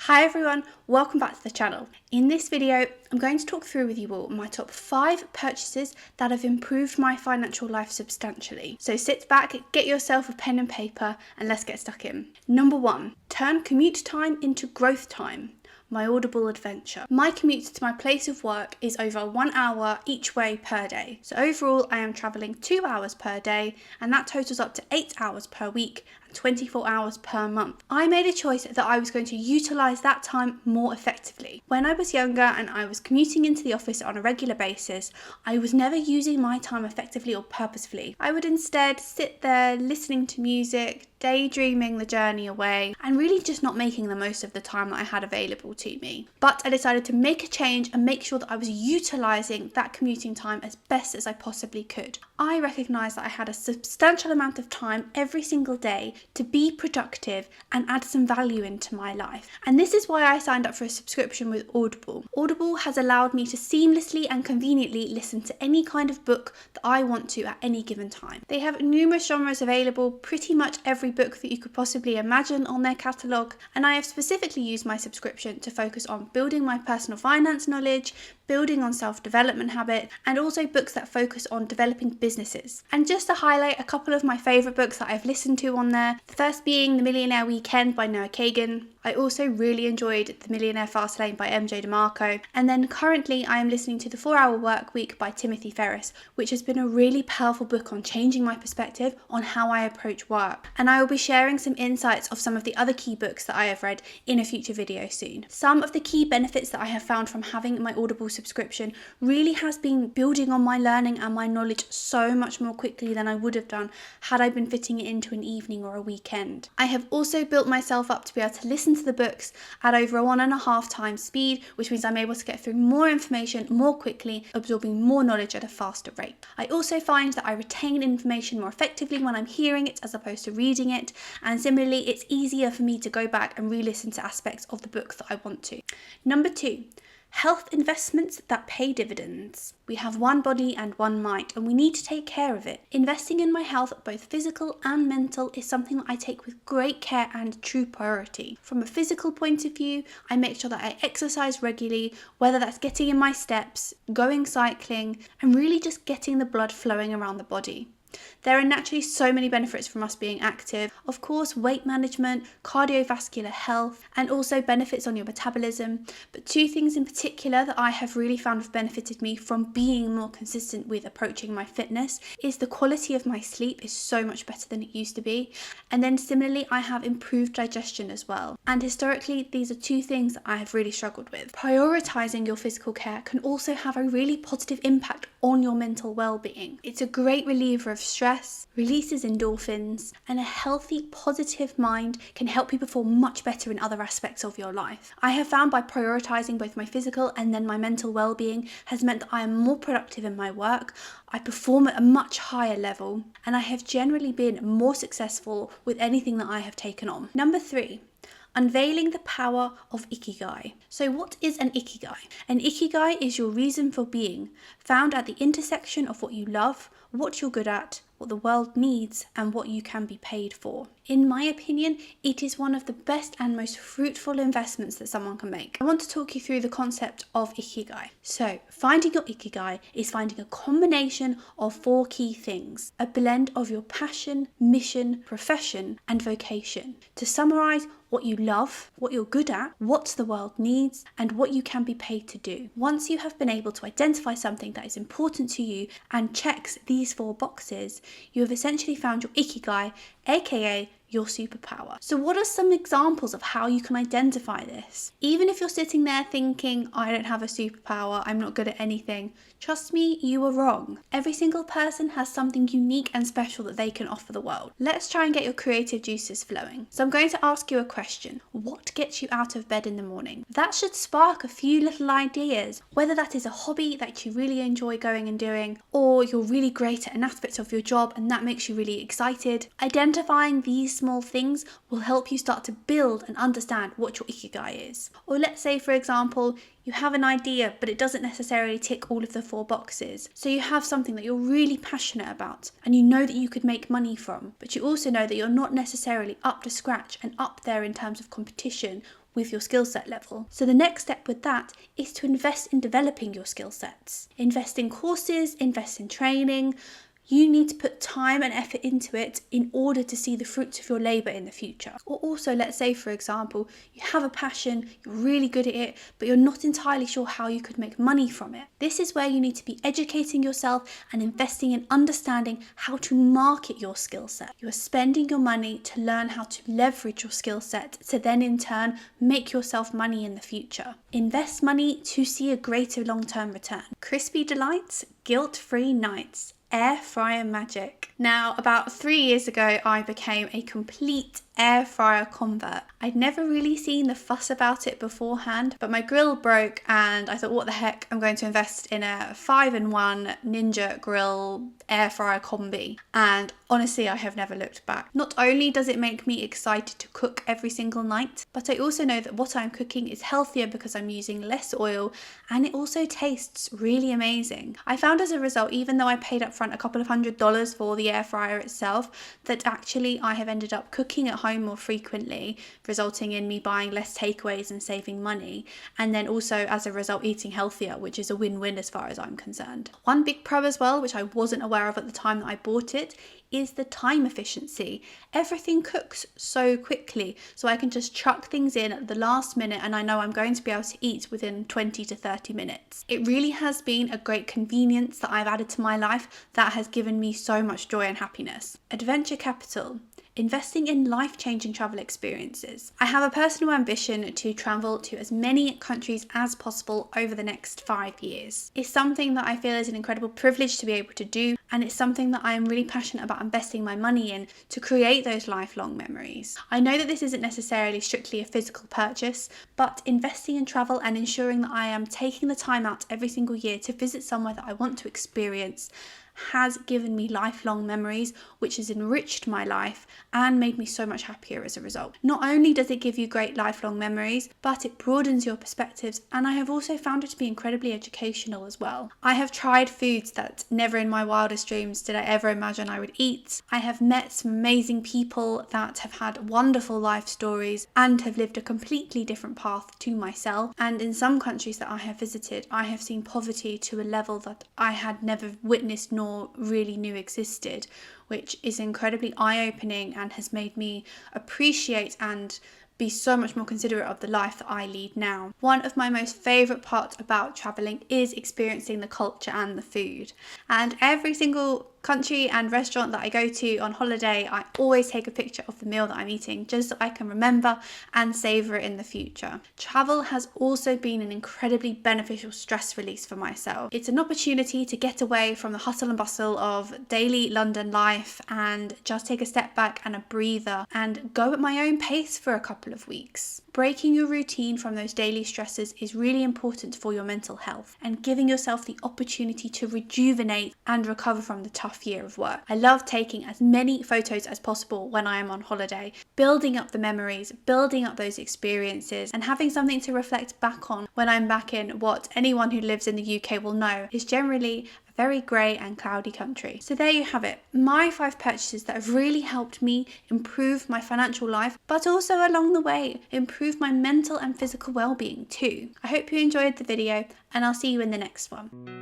Hi everyone, welcome back to the channel. In this video, I'm going to talk through with you all my top 5 purchases that have improved my financial life substantially. So sit back, get yourself a pen and paper, and let's get stuck in. Number 1, turn commute time into growth time. My Audible adventure. My commute to my place of work is over 1 hour each way per day. So overall, I am travelling 2 hours per day, and that totals up to 8 hours per week and 24 hours per month. I made a choice that I was going to utilise that time more effectively. When I was younger and I was commuting into the office on a regular basis, I was never using my time effectively or purposefully. I would instead sit there listening to music, daydreaming the journey away, and really just not making the most of the time that I had available to me. But I decided to make a change and make sure that I was utilising that commuting time as best as I possibly could. I recognised that I had a substantial amount of time every single day to be productive and add some value into my life. And this is why I signed up for a subscription with Audible. Audible has allowed me to seamlessly and conveniently listen to any kind of book that I want to at any given time. They have numerous genres available, pretty much every book that you could possibly imagine on their catalogue, and I have specifically used my subscription to focus on building my personal finance knowledge, building on self-development habits, and also books that focus on developing businesses. And just to highlight a couple of my favourite books that I've listened to on there, the first being The Millionaire Weekend by Noah Kagan. I also really enjoyed The Millionaire Fastlane by MJ DeMarco, and then currently I am listening to The 4-Hour Work Week by Timothy Ferriss, which has been a really powerful book on changing my perspective on how I approach work. And I will be sharing some insights of some of the other key books that I have read in a future video soon. Some of the key benefits that I have found from having my Audible subscription really has been building on my learning and my knowledge so much more quickly than I would have done had I been fitting it into an evening or a weekend. I have also built myself up to be able to listen to the books at over a 1.5 times speed, which means I'm able to get through more information more quickly, absorbing more knowledge at a faster rate. I also find that I retain information more effectively when I'm hearing it as opposed to reading it, and similarly it's easier for me to go back and re-listen to aspects of the book that I want to. Number 2, health investments that pay dividends. We have one body and one mind, and we need to take care of it. Investing in my health, both physical and mental, is something that I take with great care and true priority. From a physical point of view, I make sure that I exercise regularly, whether that's getting in my steps, going cycling, and really just getting the blood flowing around the body. There are naturally so many benefits from us being active. Of course, weight management, cardiovascular health, and also benefits on your metabolism. But 2 things in particular that I have really found have benefited me from being more consistent with approaching my fitness is the quality of my sleep is so much better than it used to be. And then similarly, I have improved digestion as well. And historically, these are 2 things that I have really struggled with. Prioritizing your physical care can also have a really positive impact on your mental well-being. It's a great reliever of stress, releases endorphins, and a healthy, positive mind can help you perform much better in other aspects of your life. I have found by prioritizing both my physical and then my mental well-being has meant that I am more productive in my work, I perform at a much higher level, and I have generally been more successful with anything that I have taken on. Number 3, unveiling the power of Ikigai. So what is an Ikigai? An Ikigai is your reason for being, found at the intersection of what you love, what you're good at, what the world needs, and what you can be paid for. In my opinion, it is one of the best and most fruitful investments that someone can make. I want to talk you through the concept of Ikigai. So, finding your Ikigai is finding a combination of 4 key things, a blend of your passion, mission, profession, and vocation. To summarize, what you love, what you're good at, what the world needs, and what you can be paid to do. Once you have been able to identify something that is important to you and checks these 4 boxes, you have essentially found your Ikigai, aka your superpower. So what are some examples of how you can identify this? Even if you're sitting there thinking, I don't have a superpower, I'm not good at anything, trust me, you are wrong. Every single person has something unique and special that they can offer the world. Let's try and get your creative juices flowing. So I'm going to ask you a question. What gets you out of bed in the morning? That should spark a few little ideas, whether that is a hobby that you really enjoy going and doing, or you're really great at an aspect of your job and that makes you really excited. Identifying these small things will help you start to build and understand what your Ikigai is. Or let's say, for example, you have an idea, but it doesn't necessarily tick all of the 4 boxes. So you have something that you're really passionate about and you know that you could make money from, but you also know that you're not necessarily up to scratch and up there in terms of competition with your skill set level. So the next step with that is to invest in developing your skill sets. Invest in courses, invest in training. You need to put time and effort into it in order to see the fruits of your labour in the future. Or also, let's say, for example, you have a passion, you're really good at it, but you're not entirely sure how you could make money from it. This is where you need to be educating yourself and investing in understanding how to market your skill set. You are spending your money to learn how to leverage your skill set to then in turn make yourself money in the future. Invest money to see a greater long-term return. Crispy delights, guilt-free nights. Air fryer magic. Now, about 3 years ago, I became a complete air fryer convert. I'd never really seen the fuss about it beforehand, but my grill broke and I thought, what the heck, I'm going to invest in a 5-in-1 Ninja grill air fryer combi. And honestly, I have never looked back. Not only does it make me excited to cook every single night, but I also know that what I'm cooking is healthier because I'm using less oil, and it also tastes really amazing. I found as a result, even though I paid up front a couple of $100s for the air fryer itself, that actually I have ended up cooking at home more frequently, resulting in me buying less takeaways and saving money, and then also as a result eating healthier, which is a win-win as far as I'm concerned. One big pro as well, which I wasn't aware of at the time that I bought it, is the time efficiency. Everything cooks so quickly, so I can just chuck things in at the last minute and I know I'm going to be able to eat within 20 to 30 minutes. It really has been a great convenience that I've added to my life that has given me so much joy and happiness. Adventure capital. Investing in life-changing travel experiences. I have a personal ambition to travel to as many countries as possible over the next 5 years. It's something that I feel is an incredible privilege to be able to do, and it's something that I am really passionate about investing my money in to create those lifelong memories. I know that this isn't necessarily strictly a physical purchase, but investing in travel and ensuring that I am taking the time out every single year to visit somewhere that I want to experience has given me lifelong memories, which has enriched my life and made me so much happier as a result. Not only does it give you great lifelong memories, but it broadens your perspectives, and I have also found it to be incredibly educational as well. I have tried foods that never in my wildest dreams did I ever imagine I would eat. I have met some amazing people that have had wonderful life stories and have lived a completely different path to myself, and in some countries that I have visited, I have seen poverty to a level that I had never witnessed nor really knew existed, which is incredibly eye-opening and has made me appreciate and be so much more considerate of the life that I lead now. One of my most favourite parts about travelling is experiencing the culture and the food. And every single country and restaurant that I go to on holiday, I always take a picture of the meal that I'm eating just so I can remember and savour it in the future. Travel has also been an incredibly beneficial stress release for myself. It's an opportunity to get away from the hustle and bustle of daily London life and just take a step back and a breather and go at my own pace for a couple of weeks. Breaking your routine from those daily stresses is really important for your mental health and giving yourself the opportunity to rejuvenate and recover from the tough year of work. I love taking as many photos as possible when I am on holiday, building up the memories, building up those experiences, and having something to reflect back on when I'm back in what anyone who lives in the UK will know is generally a very grey and cloudy country. So there you have it, my 5 purchases that have really helped me improve my financial life, but also along the way improve my mental and physical well-being too. I hope you enjoyed the video, and I'll see you in the next one.